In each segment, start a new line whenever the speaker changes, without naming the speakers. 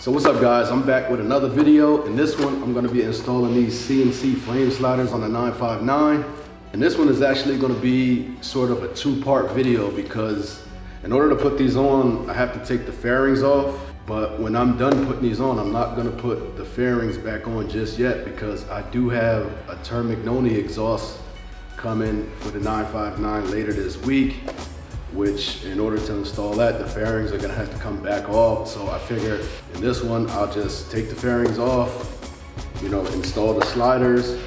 So what's up guys, I'm back with another video. In this one, I'm gonna be installing these CNC frame sliders on the 959. And this one is actually gonna be sort of a two-part video because in order to put these on, I have to take the fairings off. But when I'm done putting these on, I'm not gonna put the fairings back on just yet because I do have a Termignoni exhaust coming for the 959 later this week, which in order to install that, the fairings are gonna have to come back off. So I figured in this one, I'll just take the fairings off, install the sliders,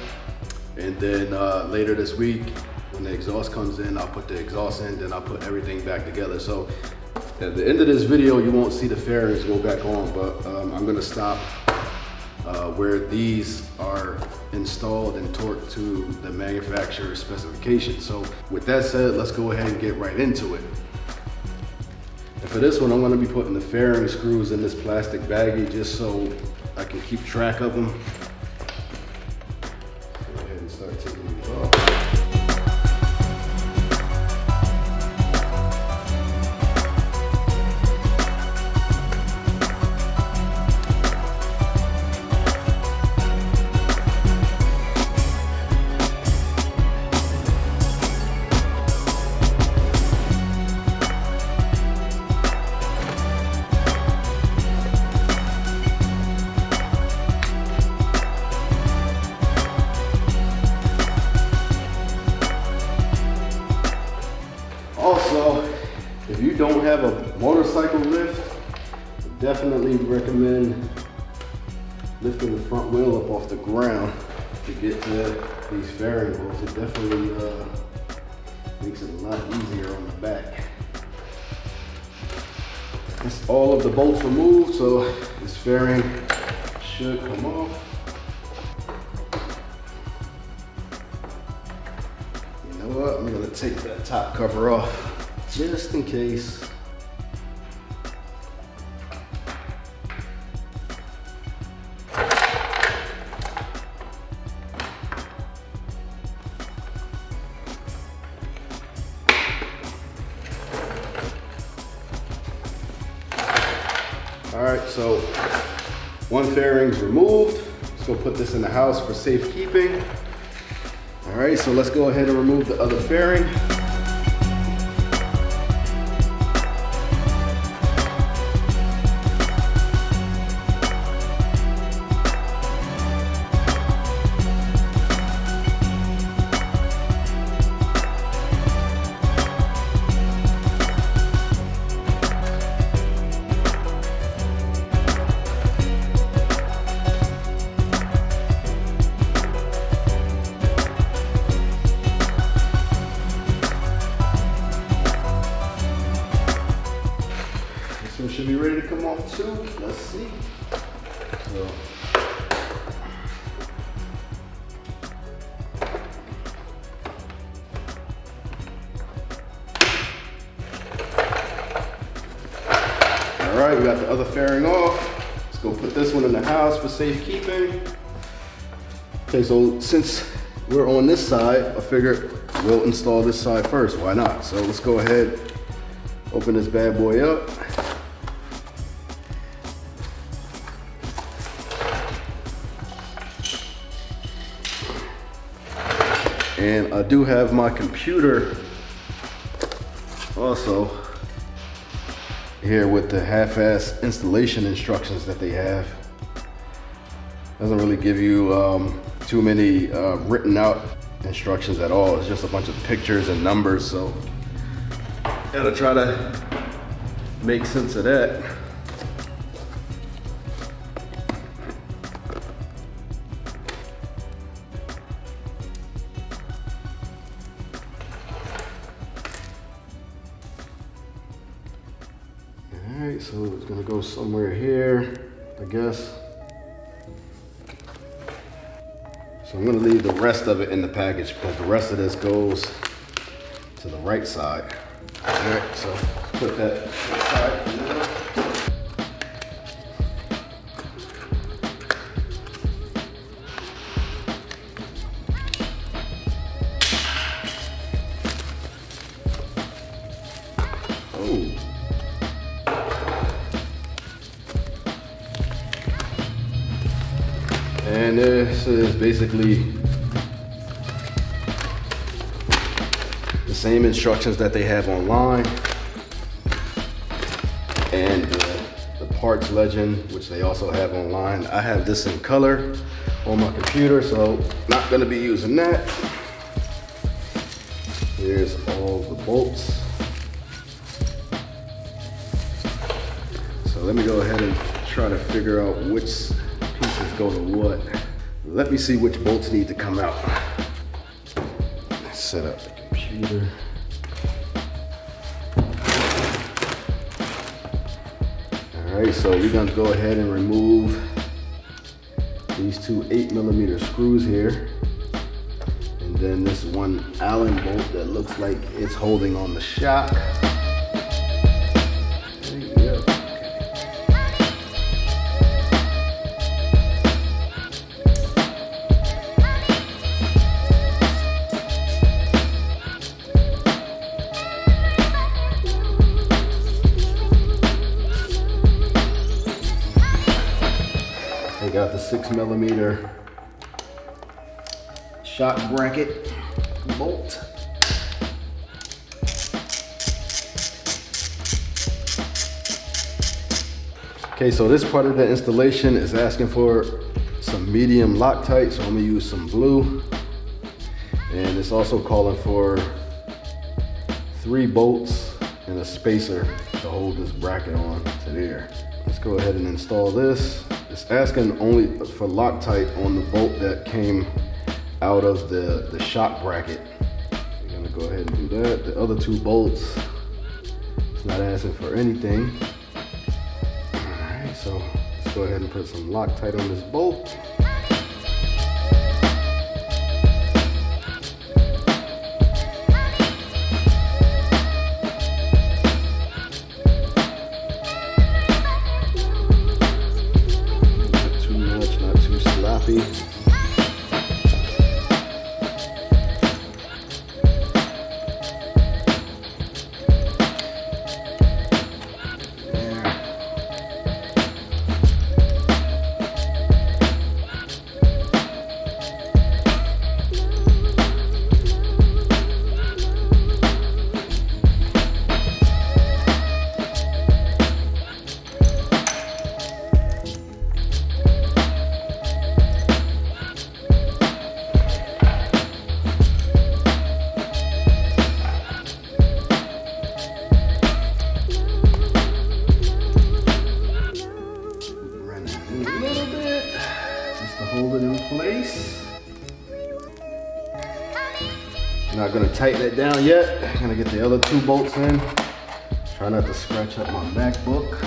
and then later this week, when the exhaust comes in, I'll put the exhaust in, then I'll put everything back together. So at the end of this video, you won't see the fairings go back on, but I'm gonna stop where these are installed and torqued to the manufacturer's specifications. So with that said, let's go ahead and get right into it. And for this one, I'm gonna be putting the fairing screws in this plastic baggie just so I can keep track of them. Go ahead and start taking these off. Also, if you don't have a motorcycle lift, I definitely recommend lifting the front wheel up off the ground to get to these fairing bolts. It definitely makes it a lot easier on the back. It's all of the bolts removed, so this fairing should come off. You know what? I'm gonna take that top cover off just in case. All right, so one fairing's removed. Let's go put this in the house for safekeeping. All right, so let's go ahead and remove the other fairing. So it should be ready to come off too. Let's see. So, all right, we got the other fairing off. Let's go put this one in the house for safekeeping. Okay, so since we're on this side, I figured we'll install this side first. Why not? So let's go ahead, open this bad boy up. And I do have my computer also here with the half-ass installation instructions that they have. Doesn't really give you too many written out instructions at all. It's just a bunch of pictures and numbers, so gotta try to make sense of that. Alright, so it's gonna go somewhere here, I guess. So I'm gonna leave the rest of it in the package because the rest of this goes to the right side. Alright, so put that aside for now. And this is basically the same instructions that they have online, and the parts legend, which they also have online. I have this in color on my computer, so not gonna be using that. Here's all the bolts. So let me go ahead and try to figure out which pieces go to what. Let me see which bolts need to come out. Let's set up the computer. All right, so we're gonna go ahead and remove these two 8mm screws here. And then this one Allen bolt that looks like it's holding on the shock. There you go. They got the 6mm shock bracket bolt. Okay, so this part of the installation is asking for some medium Loctite, so I'm gonna use some blue. And it's also calling for 3 bolts and a spacer to hold this bracket on to there. Let's go ahead and install this. It's asking only for Loctite on the bolt that came out of the shock bracket. We're gonna go ahead and do that. The other 2 bolts, it's not asking for anything. All right, so let's go ahead and put some Loctite on this bolt. Not too much, not too sloppy. Hold it in place. Not gonna tighten it down yet. I'm gonna get the other 2 bolts in. Try not to scratch up my MacBook.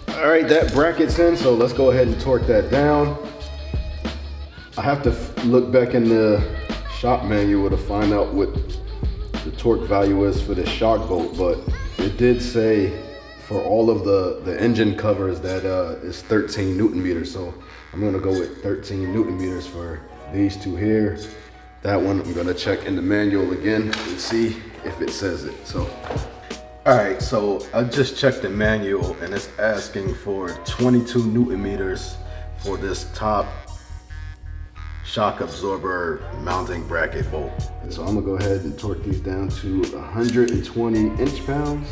All right, that bracket's in, so let's go ahead and torque that down. I have to look back in the shop manual to find out what the torque value is for this shock bolt, but it did say for all of the engine covers that is 13 Newton meters. So I'm gonna go with 13 Newton meters for these 2 here. That one I'm gonna check in the manual again and see if it says it. So. All right, so I just checked the manual and it's asking for 22 Newton meters for this top shock absorber mounting bracket bolt. And so I'm gonna go ahead and torque these down to 120 inch-pounds.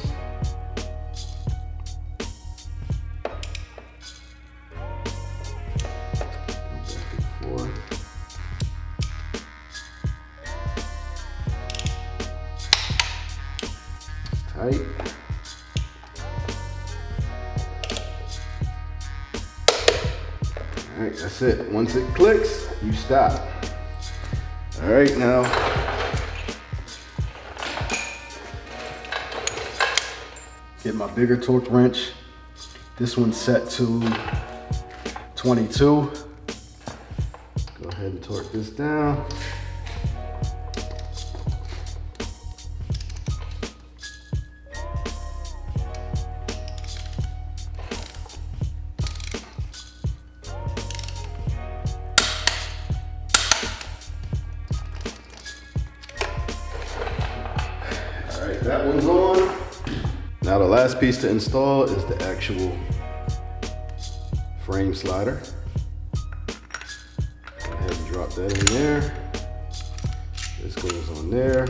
Tight. All right, that's it. Once it clicks, you stop. All right, now get my bigger torque wrench. This one's set to 22. Go ahead and torque this down. Now the last piece to install is the actual frame slider. Go ahead and drop that in there. This goes on there.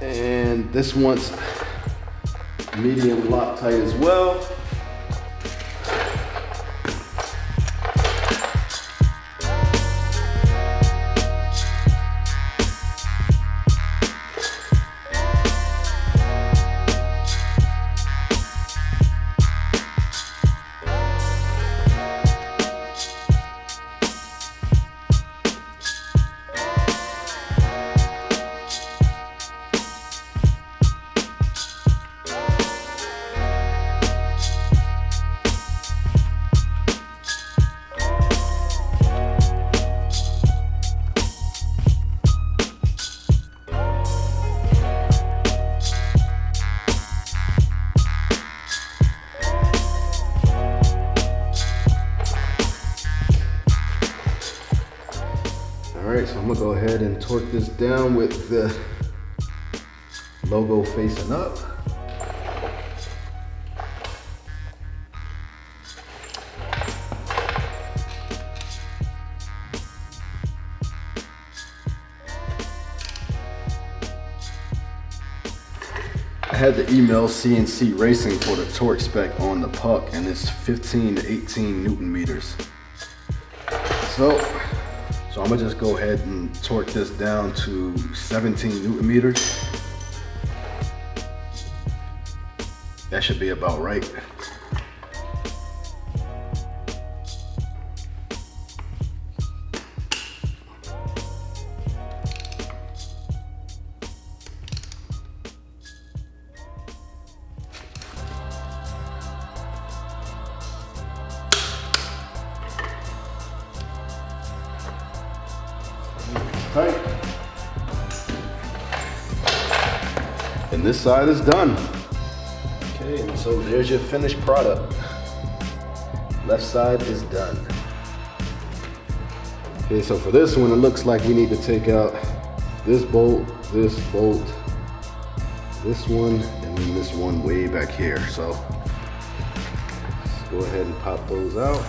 And this one's medium Loctite as well. Alright, so I'm gonna go ahead and torque this down with the logo facing up. I had to email CNC Racing for the torque spec on the puck, and it's 15 to 18 Newton meters. So I'm gonna just go ahead and torque this down to 17 Newton meters. That should be about right. Tight. And this side is done. Okay, and so there's your finished product. Left side is done. Okay, so for this one, it looks like we need to take out this bolt, this one, and then this one way back here. So let's go ahead and pop those out.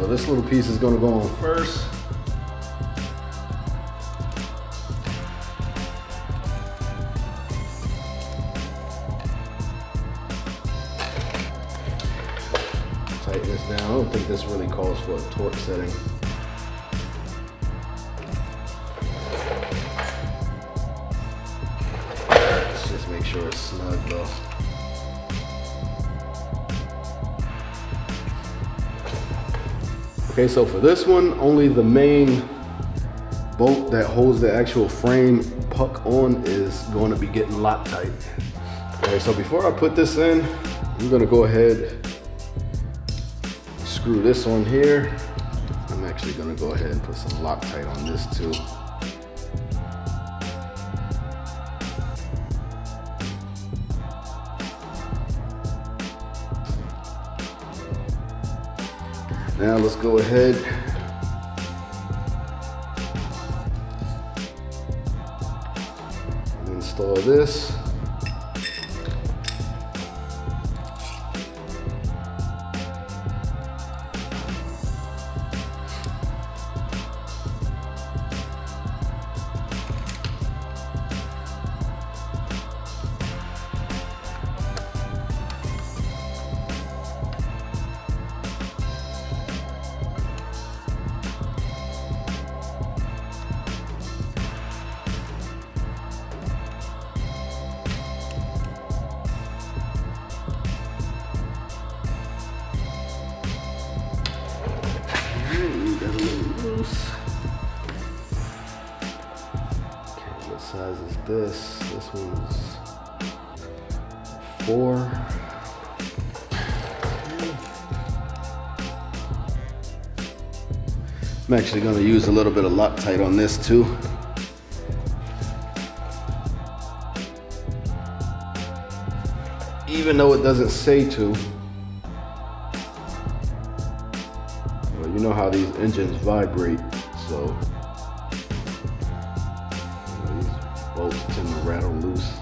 This little piece is going to go on first. Tighten this down. I don't think this really calls for a torque setting. Let's just make sure it's snug though. Okay, so for this one, only the main bolt that holds the actual frame puck on is going to be getting Loctite. Okay, so before I put this in, I'm going to go ahead, screw this on here. I'm actually going to go ahead and put some Loctite on this too. Now let's go ahead and install this. size is this? This one's 4. I'm actually going to use a little bit of Loctite on this too. Even though it doesn't say to. Well, you know how these engines vibrate, so these bolts tend to rattle loose.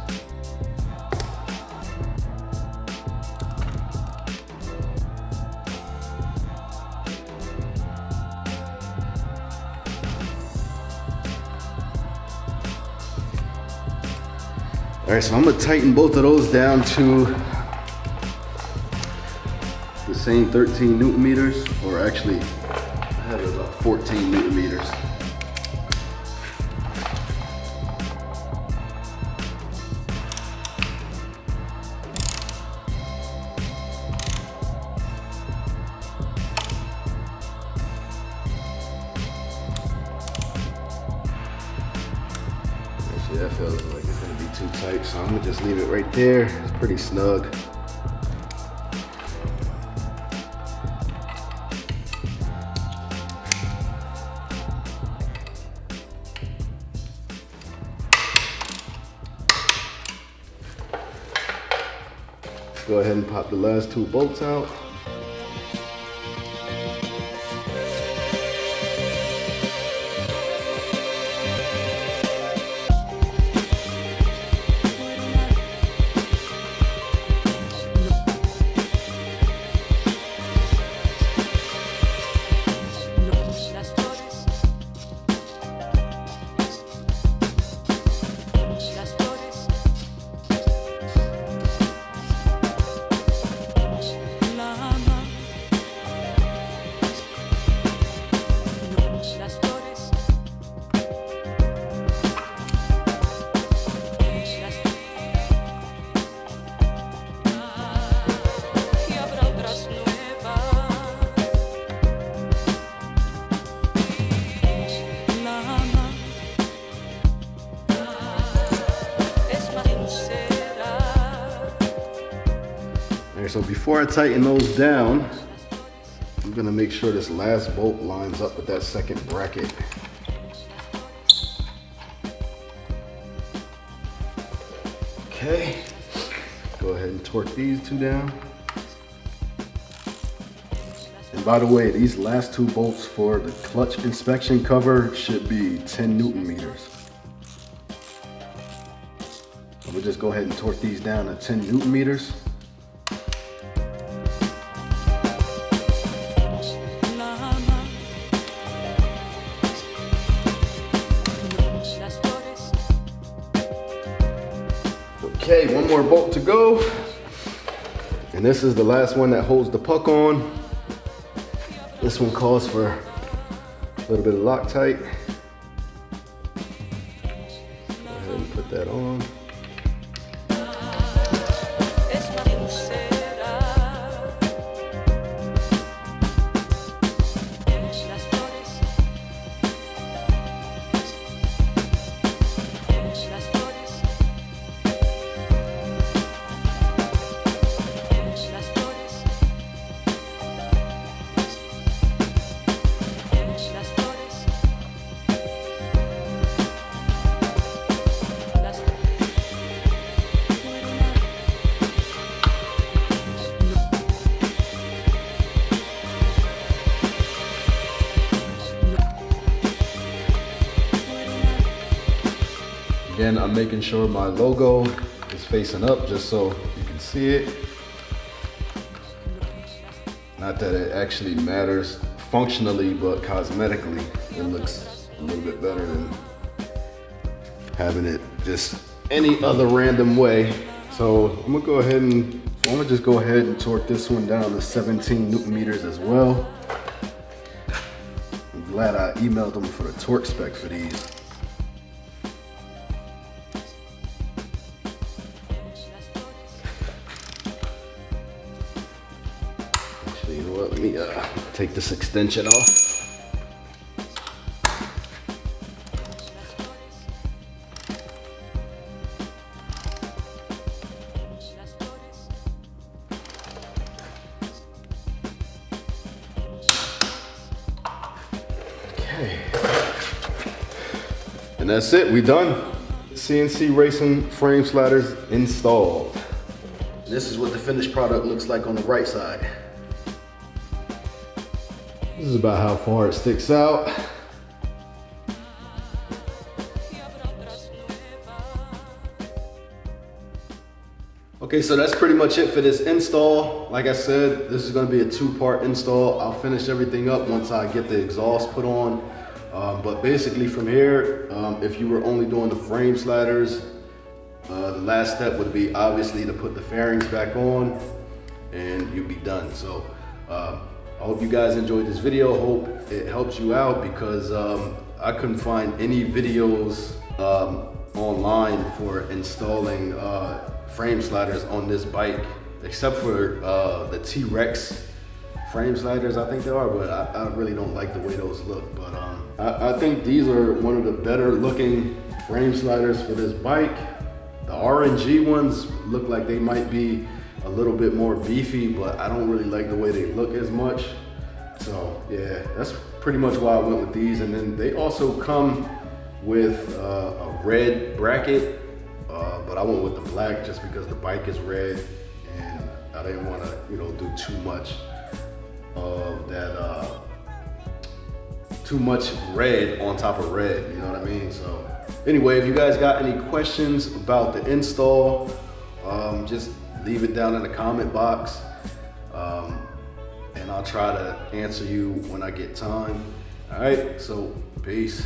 All right, so I'm gonna tighten both of those down to the same 13 Newton meters, or actually I have it about 14 Newton meters. Actually, that feels like it's gonna be too tight, so I'm gonna just leave it right there. It's pretty snug. Go ahead and pop the last 2 bolts out. So before I tighten those down, I'm gonna make sure this last bolt lines up with that second bracket. Okay, go ahead and torque these 2 down. And by the way, these last 2 bolts for the clutch inspection cover should be 10 Newton meters. So we'll just go ahead and torque these down to 10 Newton meters. Okay, 1 more bolt to go. And this is the last one that holds the puck on. This one calls for a little bit of Loctite. Go ahead and put that on. Again, I'm making sure my logo is facing up just so you can see it. Not that it actually matters functionally, but cosmetically, it looks a little bit better than having it just any other random way. So I'm gonna just go ahead and torque this one down to 17 Newton meters as well. I'm glad I emailed them for the torque spec for these. You know what, let me take this extension off. And that's it, we done. CNC Racing frame sliders installed. This is what the finished product looks like on the right side. This is about how far it sticks out. Okay, so that's pretty much it for this install. Like I said, this is gonna be a 2-part install. I'll finish everything up once I get the exhaust put on. But basically from here, if you were only doing the frame sliders, the last step would be obviously to put the fairings back on and you'd be done. So I hope you guys enjoyed this video. Hope it helps you out because I couldn't find any videos online for installing frame sliders on this bike, except for the T-Rex frame sliders, I think they are, but I really don't like the way those look. But I think these are one of the better looking frame sliders for this bike. The RNG ones look like they might be a little bit more beefy, but I don't really like the way they look as much. So yeah, that's pretty much why I went with these. And then they also come with a red bracket, but I went with the black just because the bike is red and I didn't want to, you know, do too much of that, too much red on top of red, you know what I mean? So anyway, if you guys got any questions about the install, just leave it down in the comment box, and I'll try to answer you when I get time. All right, so peace.